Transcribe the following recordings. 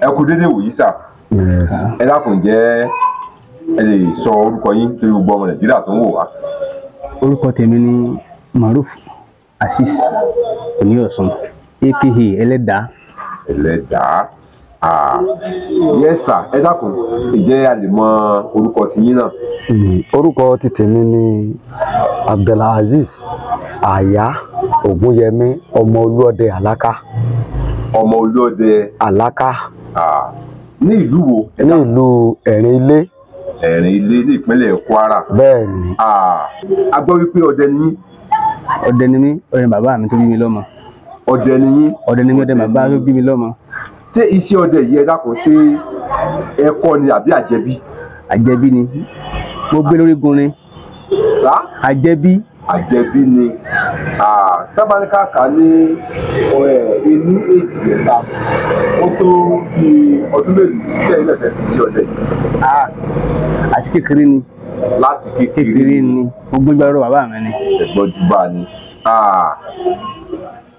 ẹ kú dédé wòyí sà. Ẹ dákun jẹ́ ẹ lè sọ orúkọ yín torí gbogbo ọmọ Nàìjíríà tó ń wò wá. Orúkọ tèmi ni Maruf Azeez Oníọ̀sùn aka Ẹlẹ́dàá. Ẹlẹ́dàá. Yes sir, ẹ dákun ǹjẹ́ a lè mọ orúkọ tiyín náà? Orúkọ ti tèmi ni Abdulazeez Aya Ògúnyẹmí ọmọ Olúọdẹ Àláká. Ọmọ Olúọdẹ Àláká. Ní ìlú wo? Ní ìlú Ẹ̀rìn Ilé. Ẹ̀rìn Ilé ní ìpínlẹ̀ Kwara. Bẹ́ẹ̀ni. A gbọ́ wípé ọdẹ ni yín. Ọdẹ ni mí, ọdẹ ni bàbá mi tó bí mi lọ́mọ. Ọdẹ ni yín. Ọdẹ ni mí, ọdẹ bàbá tó bí mi lọ́mọ. Ṣé iṣẹ́ ọdẹ yìí ẹ dákun ṣé ẹ kọ́ ni àbí àjẹbí? Àjẹbí ni. Mo gbé lórí gun ni. Sá? Àjẹbí. Àjẹbí ni. Tábánikà kà ní inú èjì ẹ̀ta ó tó bí ọdún mélòó tí ẹ̀yin náà fẹ́ fi ṣe ọdẹ yìí? Àti kékeré ni. Láti Kékeré ni. Mo gbé lọ́rọ̀ bàbá mi ni. Ẹ̀gbọ́n jùbà ni.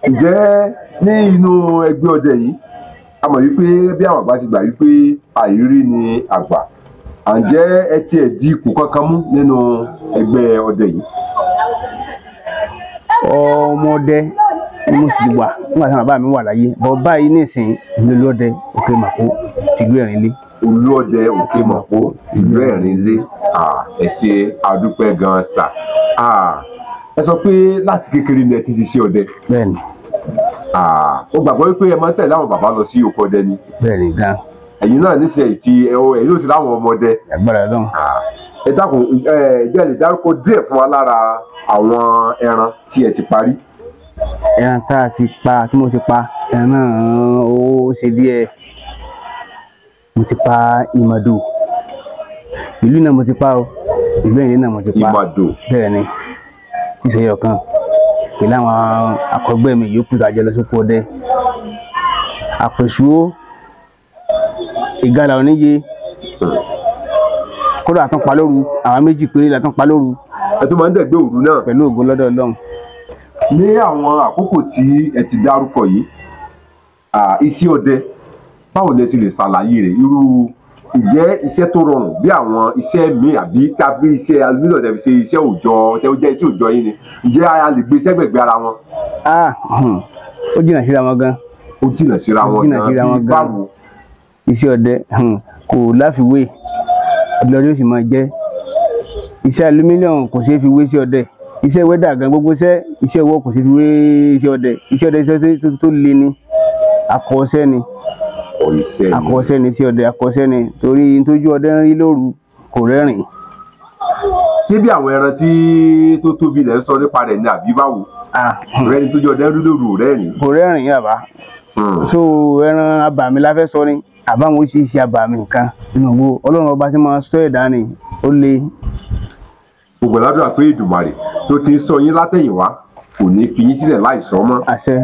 Ǹjẹ́ ní inú ẹgbẹ́ ọdẹ yìí a mọ̀ wípé bí àwọn àgbà ti gbà wípé àìrí ni àgbà, ǹjẹ́ ẹ tiẹ̀ di ipò kankan mú nínú ẹgbẹ́ ọdẹ yìí? Ọmọdé ni mo sì wà nígbà tí bàbá mi wà láyé. Bàbá yìí nísìnyí ìlú Olúọdẹ Òkè Màpó tìlú Ẹ̀rìn Ilé. Olúọdẹ Òkè Màpó tìlú Ẹ̀rìn Ilé. Ẹ ṣé adúpẹ́ gan sà. Ẹ sọ pé láti kékeré ni ẹ ti ṣiṣẹ́ ọdẹ. Bẹ́ẹ̀ni. Ó gbàgbọ́ wípé ẹ máa ń tẹ̀lé àwọn bàbá lọ sí oko ọdẹ ni. Bẹ́ẹ̀ni gan. Ẹ̀yin náà níṣẹ́ tí ẹ̀yin ló ti láwọn ọmọdé. Agbára Ọlọ́run. Ẹ dákun jẹ́ lè dárúkọ díẹ̀ fún wa lára àwọn ẹran tí ẹ ti parí. Ẹran tá a ti pa tí mo ti pa ẹran náà ó ṣe díẹ̀. Mo ti pa ìmàdò. Ìlú náà mo ti pa o. Ìlú Ẹ̀rìn náà mo ti pa. Ìmàdò. Bẹ́ẹ̀ni. Ìṣẹ̀yọ̀ kan. Pẹ̀lú àwọn akọgbẹ́ mi yòókù tó àjọ lọ sóko ọdẹ. Àpèsúó, ìgalà oníye, kódà tún pa lóru, àwọn méjì péré la tún pa lóru. Ẹ tún máa ń dẹ̀gbẹ́ òru náà. Pẹ̀lú ògo lọ́dọ̀ Ọlọ́run. Ní àwọn àkókò tí ẹ ti dárúkọ yìí, iṣẹ́ ọdẹ báwo lẹ sì lè ṣàlàyé rẹ̀? Irú ǹjẹ́ iṣẹ́ tó rọrùn bí àwọn iṣẹ́ míì àbí kábí iṣẹ́ alúlọ̀dẹ fi ṣe iṣẹ́ òòjọ́ tẹ́ ó jẹ́ iṣẹ́ òòjọ́ yín ni? Ǹjẹ́ a lè gbé sẹ́gbẹ̀gbẹ́ ara wọn? Ó jìnnà síra wọn gan. Ó jìnnà síra wọn gan bí báwo? Iṣẹ́ ọdẹ kò láfiwé, ọdẹ ló sì máa jẹ́. Iṣẹ́ alumíníọ̀mù kò ṣeé fi wé sí ọdẹ. Iṣẹ́ wẹ́dà gan gbogbo iṣẹ́ ọwọ́ kò ṣeé fi wé iṣẹ́ ọdẹ. Iṣẹ́ ọdẹ iṣẹ́ tó le ni, akọ́ṣẹ́ ni. Akọ́ṣẹ́ ni iṣẹ́ ọdẹ, akọ́ṣẹ́ ni torí ntójú ọdẹ ń rí lóru kò rẹ́rìn. Ṣé bí àwọn ẹran tó tóbi lẹ̀ ń sọ nípa rẹ̀ ni àbí báwo? Rẹ́ni tójú ọdẹ rí lóru rẹ́rìn. Kò rẹ́rìn yàrá. So ẹran abàmì la fẹ́ sọ ni àbáwọn oríṣiríṣi abàmì nǹkan nínú owó Ọlọ́run ọba tí máa sọ ẹ̀dá ni ó le. Gbogbo ládùúgbà pé Èdùmàrè tó ti ń sọ yín látẹ̀yìnwá kò ní fi yín sílẹ̀ láì sọ mọ́. Àṣẹ.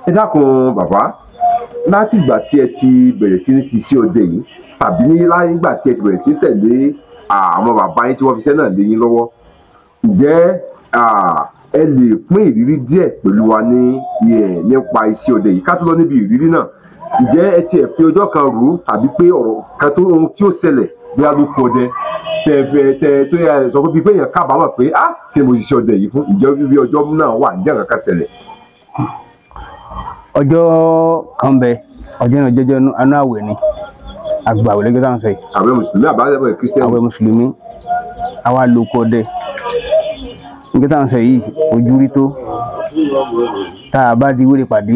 Ẹ dákun bàbá, láti ìgbà tí ẹ ti bẹ̀rẹ̀ sí ní ṣiṣẹ́ ọdẹ yìí tàbí nígbà tí ẹ ti bẹ̀rẹ̀ sí tẹ̀lé àwọn bàbá yín tí wọ́n fi iṣẹ́ náà lé yín lọ́wọ́, ǹjẹ́ ẹ lè pín ìrírí díẹ̀ pẹ̀lú wa nípa iṣẹ́ ọdẹ yìí? Ká tó lọ níbi ìrírí náà, ǹjẹ́ ẹ tiẹ̀ fi ọjọ́ kan rò ó tàbí pé ọ̀rọ̀ kan tó ohun tí ó ṣẹlẹ̀ bí alùpùpù ọdẹ tó yẹ sọ pé èèyàn kábàámọ̀ pé kí ni mo ṣiṣẹ́ ọdẹ yìí fún? Ǹjẹ́ bí ọjọ́ náà wà ǹjẹ́ nǹkan kan ṣẹlẹ̀? Ọjọ́ kan bẹ, ọjọ́ náà jẹ́jọ́ anú àwẹ̀ ni, àgbà àwẹ̀ lẹ́gbẹ̀ẹ́ táwọn sọ yìí. Àwẹ̀ mùsùlùmí àbáwẹ̀ kírísítẹ́nì? Àwẹ̀ mùsùlùmí. Àwa lo oko ọdẹ. Nígbà táwọn sọ yìí ojú rí tó. Tá a bá di wéré pàdé.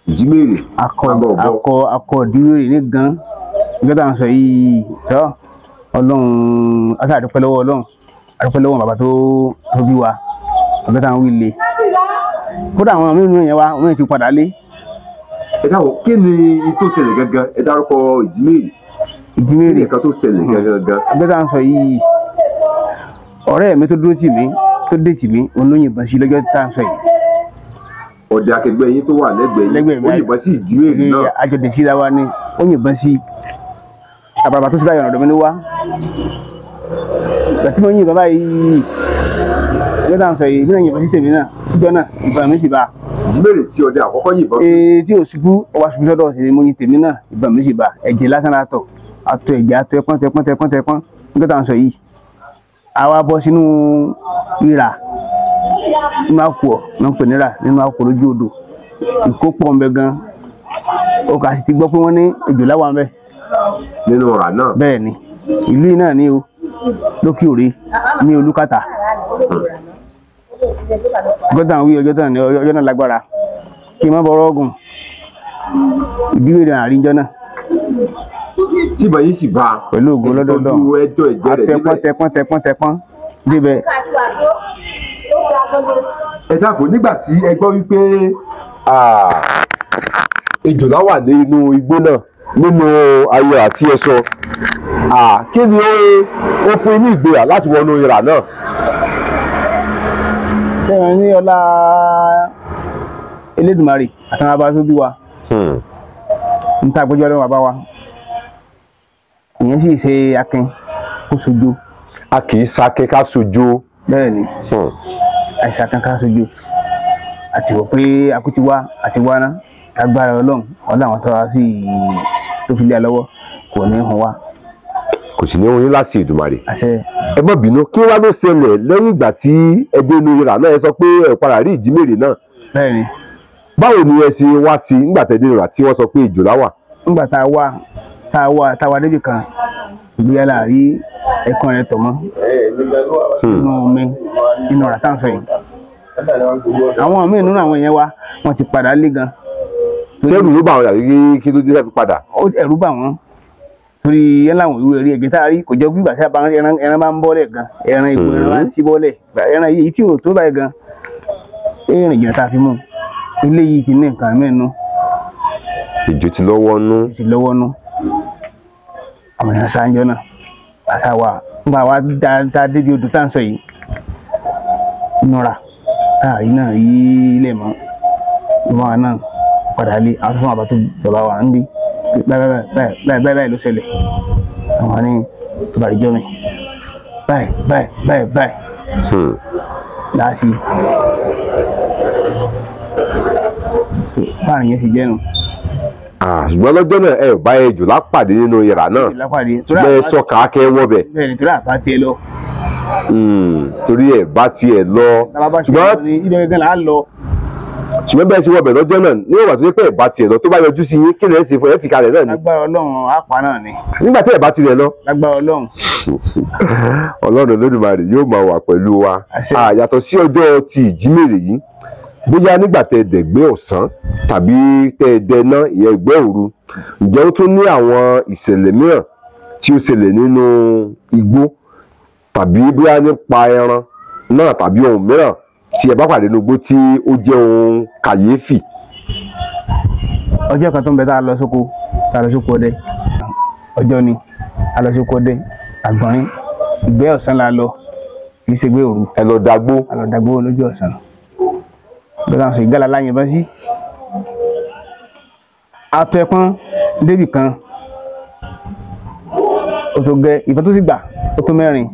Ìjímèrè. Akọ ìdíwèrè ní gan. Nígbà táwọn sọ yìí tọ́ Ọlọ́run àti àdúpẹ́ lọ́wọ́ Ọlọ́run, àdúpẹ́ lọ́wọ́ bàbá tó bí wa. Nígbà táwọn wí le. Kódà àwọn mìíràn yẹn wá wọ́n ti padà lé. Ẹ dáwọ́ kí ni tó ṣẹlẹ̀ gangan? Ẹ dárúkọ ìjímèrè. Ìjímèrè nǹkan tó ṣẹlẹ̀ gangan. Nígbà táwọn sọ yìí ọ̀rẹ́ mi tó dúró tì mí tó dé tì mí olóyìnbọn sí lọ́jọ́ tá à ń sọ yìí. Ọ̀dẹ akẹgbẹ́ yín tó wà lẹ́gbẹ̀ẹ́ yín ó yìnbọn sí ìjímèrè náà. Àjọ̀dẹ̀ síra wa ni ó yìnbọn sí àbàbà tó sì láyọ̀ ọ̀dọ̀ mi ló wá. Ìgbà tí mo yìnbọn báyìí lọ́jọ́ tá à ń sọ yìí bí wọ́n yìnbọn sí tèmi náà síjọ́ náà ìbọn mi sì bá ìjímèrè tí ọdẹ àkọ́kọ́ yìnbọn. tí ò ṣubú ọwọ́ ṣubú sọ́dọ̀ sí mo yin tèmi náà ìbọn mi sì bá ẹ̀jẹ̀ lásán látọ̀ àtọ̀ ẹ̀jẹ̀ àtọ̀ ẹpọ́n nígbà tá à ń sọ yìí àwa bọ́ sínú ìrà nínú àkùọ̀ náà ń pè níra nínú àkùọ̀ lójú odò ìkópọ̀ ńbẹ gan ó kà sì ti gbọ́ pé wọ́n ní èjòlá wà ńbẹ. nínú ọ̀rá náà. bẹ́ẹ̀ ni ìlú yìí náà ní o lókè òre ní olúkàtà gọ́dà wí ọjọ́ náà lágbára kí n má bọ̀rọ̀ ọ̀gùn ìdíwé rẹ̀ àríjọ́ náà. tí ìbọn yìí sì bá a. pẹ̀lú ògo lọ́dọọdọ ẹjọ́ ẹ̀jẹ̀ rẹ̀ tẹpọ́n débẹ̀. ẹ dákun nígbà tí ẹ gbọ́ wípé ejòlá wà ní inú igbó náà nínú ayọ̀ àti ẹ̀sọ kí ni ó fún inú ìgboyà láti wọnú ìrà náà. sẹ́wọ̀n ní ọlá Elédùmarè àtàwọn abá tó bí wa ń ta àgbéjọ́ lọ́wọ́ bàbá wa ìyẹn sì ṣe akin kó sojo. a kì í sakin ká sojo. bẹ́ẹ̀ ni àìsàn akin ká sojo àti wò pé akúti wá àti wá ná agbára Ọlọ́run àwọn tó wá sí tó fi lé a lọ́wọ́ kò ní hàn wá. kò sì ní orin láti Èdùmàrè. àṣẹ. ẹ má bínú kí wá ló ṣẹlẹ̀ lẹ́yìn ìgbà tí ẹ dé inú ìrà náà ẹ sọ pé ẹ padà rí ìjímèrè náà. bẹ́ẹ̀ ni. báwo ni ẹ ṣe wá sí nígbà tẹ́ dé ìrà tí wọ́n sọ pé ejòlá wà. nígbà tá a wá débi kan ìgbéyà láàrí ẹ̀kan rẹ̀ tọ̀ mọ́ nínú omi nínú ọ̀rá tá à ń sọ yìí. àwọn míì nínú àwọn èèyàn wa wọ́n ti padà lé gan. sẹ́rù ló bá wọn yàrá kí ló dé láti padà. ẹ̀rù bà wọ́n torí yẹn láwọn ìwé rí ẹ̀gbẹ́ tá a rí kò jẹ́ gbígbà tí a bá ẹran bá ń bọ́lẹ̀ gan ẹran ìgbò ẹran bá ń sí bọ́lẹ̀ ẹran yìí tí ò tó báyìí gan ẹ̀rìn ìjìnà tá a fi mú ilé yìí ti ní nǹkan mẹ́nu. ìjò ti lọ́wọ́ nú. àwọn èèyàn sáájọ́ náà àṣà wa nígbà wa dá débi odò tá à ń sọ yìí nura táàrí náà yí ilé mọ́ ìwọ̀n náà padà lé àwọn tó fún àbátó bàbá wa ń bí báyìí ló ṣẹlẹ̀ àwọn ní tó bá rí jọ́ mi báyìí láàṣì báàrin yẹn sì jẹ́nu. ṣùgbọ́n lọ́jọ́ náà ẹ bá ejòlá pàdé nínú ìrà náà ṣùgbọ́n ẹ sọ kàákẹ́ wọ́n bẹ̀. bẹ́ẹ̀ ni torí àbá tiẹ̀ lọ. torí ẹ bá tiẹ̀ lọ. ṣùgbọ́n bẹ́ẹ̀ ṣe wọ́n bẹ̀ lọ́jọ́ náà ní ìwà tó yẹ pé ẹ bá tiẹ̀ lọ tó bá yọjú sí yín kí lè ṣe fún ẹ fi kalẹ̀ náà ni. lágbára Ọlọ́run àpá náà ni. nígbà tí ẹ bá tiẹ̀ lọ. lágbára Ọlọ́run. Ọlọ́run Olódùmarè yóò máa wà pẹ̀lú wa. yàtọ̀ sí ọjọ́ ti ìjímèrè yìí bóyá nígbà tẹ́ dẹ̀gbẹ́ ọ̀sán tàbí tẹ́ dẹná ìyẹn ẹgbẹ́ òru ǹjẹ́ ó tún ní àwọn ìṣẹ̀lẹ̀ mìíràn tí ó ṣẹlẹ̀ nínú igbó tàbí bóyá nípa ẹran náà tàbí ohun mìíràn tí ẹ bá pàdé nínú igbó tí ó jẹ́ ohun kàyéfì. ọjọ́ kan tó ń bẹ tá a lọ sóko ọdẹ ọjọ́ ni a lọ sóko ọdẹ àgbọ̀nrín ìgbẹ́ ọ̀sán la lọ kì í ṣe gbé òru. ẹ lọ dàgbó. a lọ dàgbó lójú ọ̀sán bẹ́ẹ̀ náà sọ ìgbàlá láyìn bá sí atọ ẹpọn débì kan ó tó gẹ ìbọn tó sì gbà ó tó mẹ́rin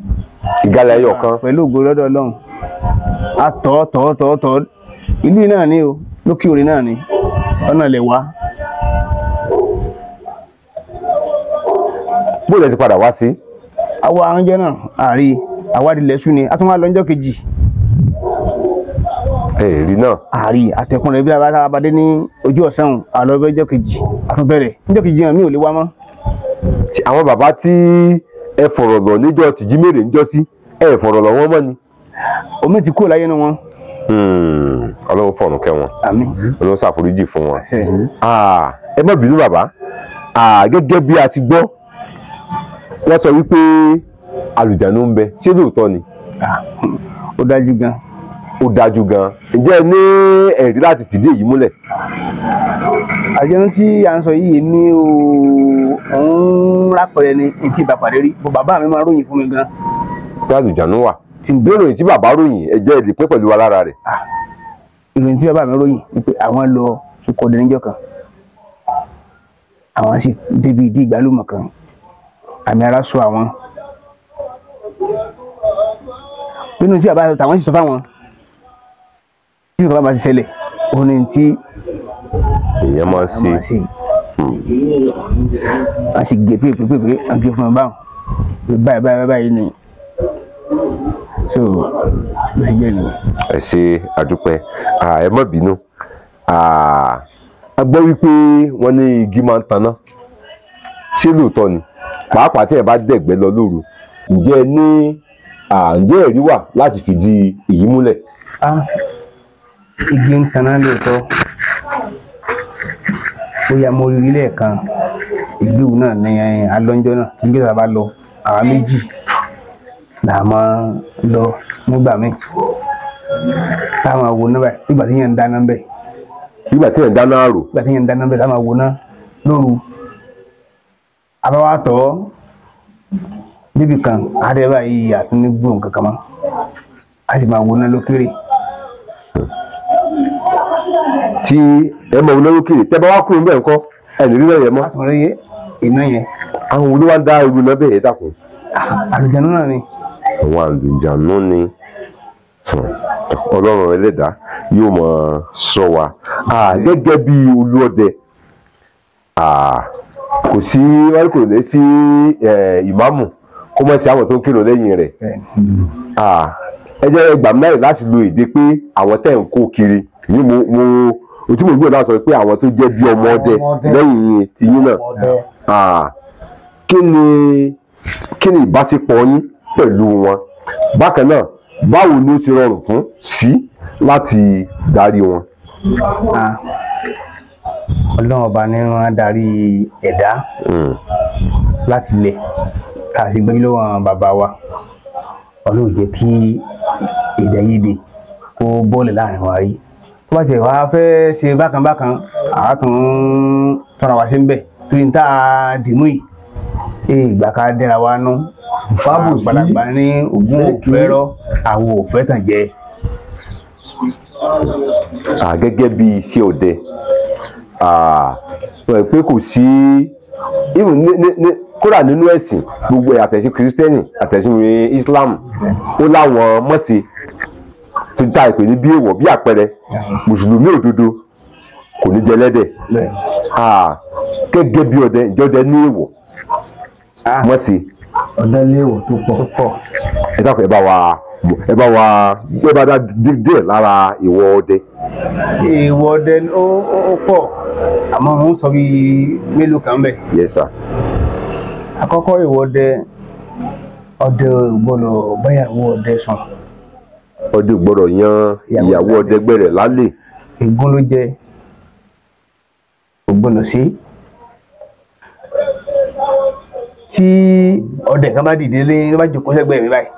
ìgbàlá ẹyọ kan pẹ̀lú ògo lọ́dọ̀ Ọlọ́run àtọ̀ ìlú náà ni o lókè òrè náà ni ọ̀nà lè wá. bó lẹ ti padà wá sí. àwa aránjẹ náà àárí àwádìí lẹ́sùn ni a tún wá lọ ọjọ́ kejì. èrì náà. àárí àtẹkùn rẹ bí abadé ní ojú ọ̀sán àlọ́ ọjọ́ kejì àtúnbẹ̀rẹ̀ ọjọ́ kejì náà mi ò lè wá mọ́. àwọn bàbá tí ẹ fọ̀rọ̀ lọ níjọ́ tìjímèrè níjọ́ sí ẹ fọ̀rọ̀ lọ wọ́n mọ́ ni. omi ti kúrò láyé nu wọn. Ọlọ́run fọ̀run kẹ́ wọn. àmín. Ọlọ́run ṣàforíjì fún wọn. ẹ má bínú bàbá gẹ́gẹ́ bí a ti gbọ́ wọ́n sọ wípé àlùjànnú ń bẹ ṣé lóòótọ́ ni. ó dájú gan. ó dájú gan. ǹjẹ́ ẹ ní ẹ̀rí láti fìdí èyí múlẹ̀. àjẹnú tí à ń sọ yìí ní òun rápẹrẹ ni etí ìbàpàdé rí bàbá mi máa ròyìn fún mi gan. pé àlùjànnú wà. ìròyìn tí bàbá ròyìn ẹ jẹ́ ìdìpín pẹ̀lú wa lára rẹ̀. ìròyìn tí bàbá mi ròyìn ni pé àwọn lọ sókòdé níjọ́ kan àwọn sì débi ìdí ìgbàlùmọ̀ kan àmì ara sọ àwọn nínú tí bàbá tàwọn sì sọ fáwọn tí nǹkan bá ti ṣẹlẹ̀ ó ní tí èèyàn máa ń ṣe. a sì gé pépé a gé fún ọ báwọn báyìí ni so ló jẹ́ ni. ẹ ṣe àdúpẹ́ ẹ má bínú a gbọ́ wípé wọ́n ní igi máa ń taná ṣé lóòótọ́ ni pàápàá tí ẹ bá dẹ̀gbẹ́ lọ lóru ǹjẹ́ ẹ̀rí wà láti fìdí èyí múlẹ̀. igi ń taná lóòótọ́ bóyá mo rí lẹ́ẹ̀kan ìlú náà ní alọ́njọ́ náà nígbà tá a bá lọ àwa méjì là máa lọ nígbà míì táwọn wo náà báyìí nígbà tí yẹn ń dáná bẹ́ẹ̀. nígbà tí yẹn ń dáná àrò. nígbà tí yẹn ń dáná bẹ́ẹ̀ táwọn wo náà lóru abáwá tọ́ níbi kan àdébà yìí àtúndí gbóhùn kankan mọ́ a sì máa wo náà lókèrè. tí ẹ mọ̀ wọn lókèrè tẹ́ bá wá kúrò níbẹ̀ ńkọ́ ẹ̀ lè rí náà yẹn mọ́. àtúndí iná yẹn. àwọn olówó ń dá irú náà bẹ́ẹ̀ dàkún. àlùjànnú náà ni. àwọn àlùjànnú ni ọlọ́run ẹlẹ́dàá yóò mọ̀ ṣọ́ wa gẹ́gẹ́ bí olúọdẹ kò sí wọn kò lè sí ìmáàmù kó mọ̀ sí àwọn tó ń kírun lẹ́yìn rẹ̀ ẹ jẹ́ ẹ gbà mí láyè láti lo èdè pé àwọn tẹ̀ ń kó kiri ní ojú mo gbọ́dọ̀ náà sọ pé àwọn tó jẹ́ bí ọmọ ọdẹ lẹ́yìn tìyín náà kí ni ìbáṣepọ̀ yín pẹ̀lú wọn bákan náà báwo ni ó ti rọrùn fún sí láti darí wọn. ọlọ́run ọba ni wọ́n darí ẹ̀dá láti ilẹ̀ káàsì gbé lọ́wọ́ bàbá wa ọlọ́run jẹ́ kí èdè yíde kó bọ́ọ̀lù láàrin wa rí tó bá tẹ̀ wá fẹ́ ṣe bákan àátún tọ́ra wá sí ń bẹ̀ tó ní tá a dìmú yìí ìgbà ká dẹ́ra wa nú fábù gbàlagbà ní ogún òfẹ́rọ́ àwọn òfẹ́ tàn jẹ́. gẹ́gẹ́ bí iṣẹ́ ọdẹ pé kò sí kódà nínú ẹ̀sìn gbogbo àtẹ̀sìn kìrìsìtẹ́nì àtẹ̀sìn Islam ó láwọn mọ̀ọ́sí tó ta ìpè ní bí èèwọ̀ bí àpẹẹrẹ mùsùlùmí òdodo kò ní jẹ ẹlẹ́dẹ̀ gẹ́gẹ́ bí ọdẹ ìjọdẹ ní èèwọ̀ mọ̀ọ́sí. ọdẹ léèwọ̀ tó pọ̀. ẹ dákun ẹ bá dá díẹ̀ lára ìwọ ọdẹ. ìwọ ọdẹ ó pọ̀ àmọ́ wọ́n sọ bí mélòó kan bẹ̀. Yes sir. àkọ́kọ́ ìwọ ọdẹ gbọ́dọ̀ báyàwó ọdẹ sùn. ọdẹ gbọ́dọ̀ yan ìyàwó ọdẹ gbẹrẹ lálẹ́. ègún ló jẹ ògbónà sí. tí ọdẹ kan bá dìde lé ló bá jókòó sẹ́gbẹ̀ẹ́ mi báyìí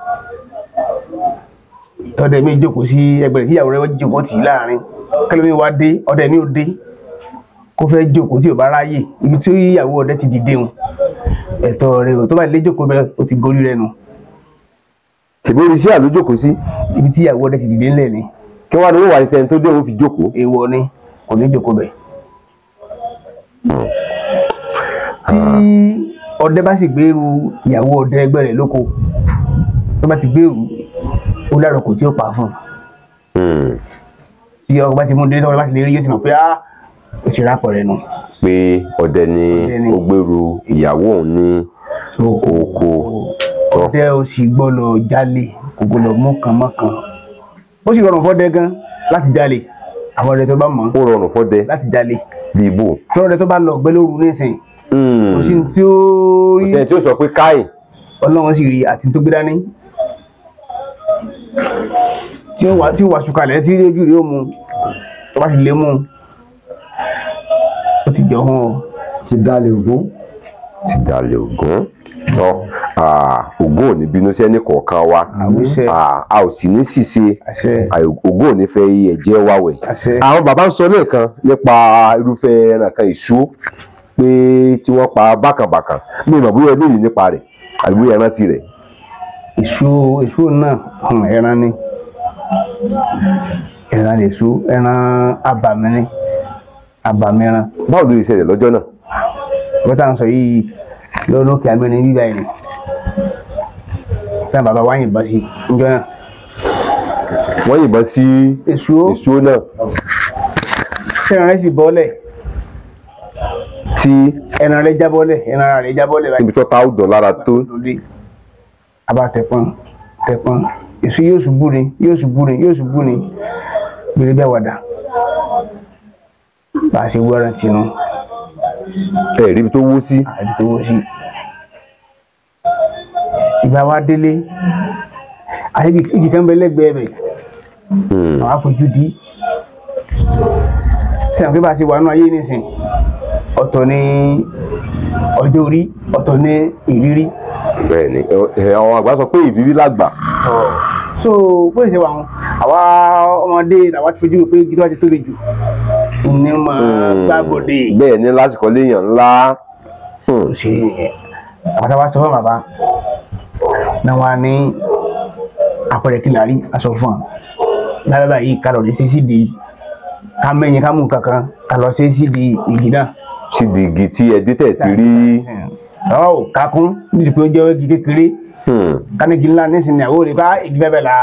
ọdẹ mi jókòó sí ẹgbẹ́ rẹ̀ kíyàwó rẹ̀ jókòó tì í láàrin kẹlẹ́mi wá dé ọdẹ mi ò dé kó fẹ́ jókòó tí ò bá ráyè ibi tí ìyàwó ọdẹ ti dìde hùn ẹ̀tọ́ rẹ̀ ò tó bá lè jókòó bẹ́ẹ̀ ó ti gorí rẹ̀ nù. ṣèbí iṣẹ́ àlójókòó sí. ibi tí ìyàwó ọdẹ ti dìde ńlẹ̀ ni. kí wàá ní wọ́n wà ní tẹni tó dé òun fi jókòó. èèwọ̀ ni kò ní jókòó bẹ́ẹ̀. tí ọdẹ bá sì gbèrú ìyàwó ọdẹ ẹgbẹ́ rẹ̀ lóko tó bá ti gbèrú ó lárò kò tí ó pa fún un. tí ọkọ bá ti mú dé tọ́wọ́ bá ti lè rí yóò ti mọ̀ pé ó ti rápọ̀ rẹ̀ nù. pé ọdẹ ni ó gbèrú ìyàwó òun ní oko. ọdẹ ò sì gbọ́dọ̀ jalè kò gbọ́dọ̀ mú kan mọ́ kan. ó sì rọrùn fọ́dẹ gan láti jalè àwọn ọdẹ tó bá mọ̀. ó rọrùn fọ́dẹ láti jalè. bí ibò. tí ọdẹ tó bá lọ gbé lóru nísìnyí kò sí tí ó rí. kò sẹ́ni tí ó sọ pé káì. ọlọ́run sì rí àti tó gbé dání. tí ó wà sùkàlẹ̀ tí ojú rẹ̀ ó mu tó bá sì lé mú ó ti jọ hàn ọ́. ti dalẹ̀ Ògún. tọ́ Ògún ò ní bínú sẹ́ni kọ̀ọ̀kan wa a ò sì ní ṣìṣe Ògún ò ní fẹ́ ẹ̀jẹ̀ wa wẹ̀. àwọn bàbá ń sọ lẹ́ẹ̀kan nípa irúfẹ́ ẹran kan ìṣó pé tí wọ́n pa bákàbàkàn ní ìmọ̀ bóyá lóyún nípa rẹ̀ àbí bóyá ẹran ti rẹ̀. èso náà ẹran ni ẹran èso ẹran abàmì ni abàmì ẹran. báwo ló lè ṣẹlẹ̀ lọ́jọ́ náà. wọ́n tá à ń sọ yìí lọ́lọ́kẹ́ abẹ́ni bíbá yìí ni táwọn bàbá wa yìnbọn sí níjọ́ náà. wọ́n yìnbọn sí èso náà. ẹran rẹ̀ sì bọ́lẹ̀ tí ẹran rẹ̀ jábọ́lẹ̀ ẹran rẹ̀ jábọ́lẹ̀ báyìí níbi tó ta ó dọ̀ lára tó. lóde abá tẹpọn èso yóò ṣubú ni gbèrè bẹ́ẹ̀ wàdà bá a ṣe wẹ́rẹ́ tinú ẹ rí ibi tó wó sí. àti tó wó sí ìgbà wa délé àti igi kan bẹ lẹ́gbẹ̀ẹ́ rẹ̀ àwọn afojú di sí àwọn pé bá a ṣe wà nínú ayé nísìn ọ̀tọ̀ ní ọjọ́ orí ọ̀tọ̀ ní ìrírí. bẹ́ẹ̀ni àwọn àgbà sọ pé ìrírí làgbà. so bó ṣe wà wọn àwa ọmọdé làwa ti fojú pé gidi wá ti tóbi jù ní máa gbàgbọ́dé. bẹ́ẹ̀ ni lásìkò léèyàn ńlá. ṣe àwọn táwa sọ fún bàbá náà wà ní àpẹẹrẹ kí láàrí aṣọ fún wa lábẹ́ yìí ká lọ lè ṣe síde ká mẹ́yìn ká mú kankan ká lọ ṣe síde igi náà. síde igi tí ẹ dé tẹ̀ ti rí. ọ̀ kakún nítorí pé ó jẹ́ igi kékeré kánigi ńlá nísìnyí àwọn òde bá igi bẹ́ẹ̀ bẹ́ẹ̀ la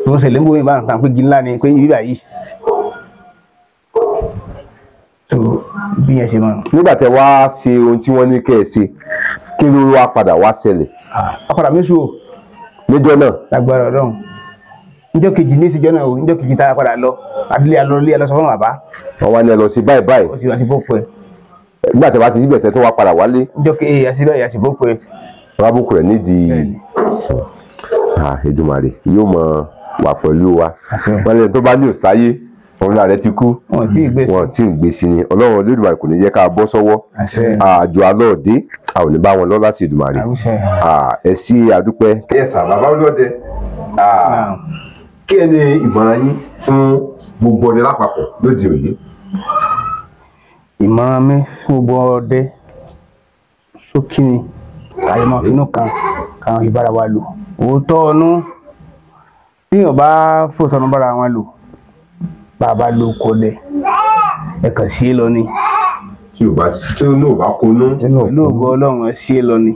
tó ń ṣẹlẹ̀ ń bóyá ìbára kan pé igi ńlá ni pé ibi báyìí tó bí yẹn ṣe mọ̀. nígbà tẹ wá ṣe ohun tí wọ́n ní kẹ́ ẹ ṣe kí ló wá padà wá ṣẹlẹ̀. akọ̀dà mi sùn o. níjọ́ náà. lágbára Ọlọ́run níjọ́ kejì ní ìṣèjọ́ náà o níjọ́ kejì tá a padà lọ adílé alọ́lé alọ́sọ fún bàbá. wọ́n wá ní ẹ lọ sí báyìí báyìí. ó ti wá sí bó pẹ́. nígbà tẹ bá ti síbẹ̀ tẹ tó wá padà wálé. níjọ́ kejì àṣìbẹ̀ àṣìbó pẹ́. rábùkù rẹ̀ nídìí Èdùmàrè yóò mọ wà pẹ̀lú wa. wọ́n lẹ́yìn tó bá ní òsáyé òun rẹ̀ ti kú wọn tí ń gbé sí ni Ọlọ́run Olódùmarè kò ní jẹ́ ká bọ́ sọ́wọ́ àjò alọ́ọ̀dé a ò ní bá wọn lọ láti Èdùmàrè ẹ sí àdúpẹ́. kẹsà bàbá Olódẹ kí ẹ ní ìmọ̀ràn yín fún gbogbo ọdẹ lápapọ̀ lóde òní. ìmọ̀ràn mi fún gbogbo ọdẹ sókè ni àyèmọ̀ inú kan ìbára wa lò òótọ́ ọ̀nù tí yóò bá fòsànù bára wọn lò bàbá ló kọ lẹ ẹ kàn sí lọ ni. tí o bá sí tí o náà bá konú. lóògùn Ọlọ́run ẹ sí lọ ni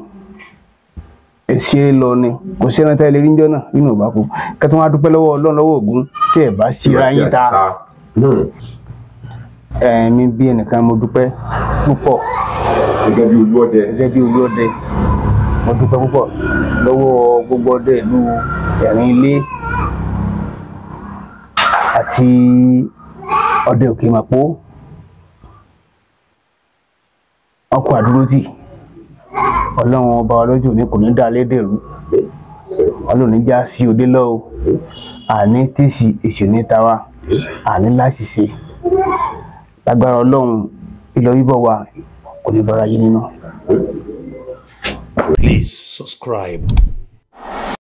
ẹ sí lọ ni kò sí ẹran tá ẹ lè rí níjọ́ náà nínú ọba kú kẹtù wọn á dúpẹ́ lọ́wọ́ Ọlọ́run lọ́wọ́ Ògún tí ẹ bá síra yín ta. mi bí ẹnìkan mo dúpẹ́ púpọ̀. gẹ́gẹ́ bí Olúọdẹ mo dúpẹ́ púpọ̀ lọ́wọ́ gbogbo ọdẹ ìlú Ẹ̀rín Ilé àti ọdẹ Òkè Màpó ọkọ̀ àdúrótì Ọlọ́run ọba ọlọ́jọ́ ní kò ní dá lédèrú Ọlọ́run níjà sí òde lọ́wọ́ àní tèsì èsì níta wa àní láṣìṣe lágbára Ọlọ́run ìlọ bíbọ̀ wa kò ní bára yé nínú. Please subscribe.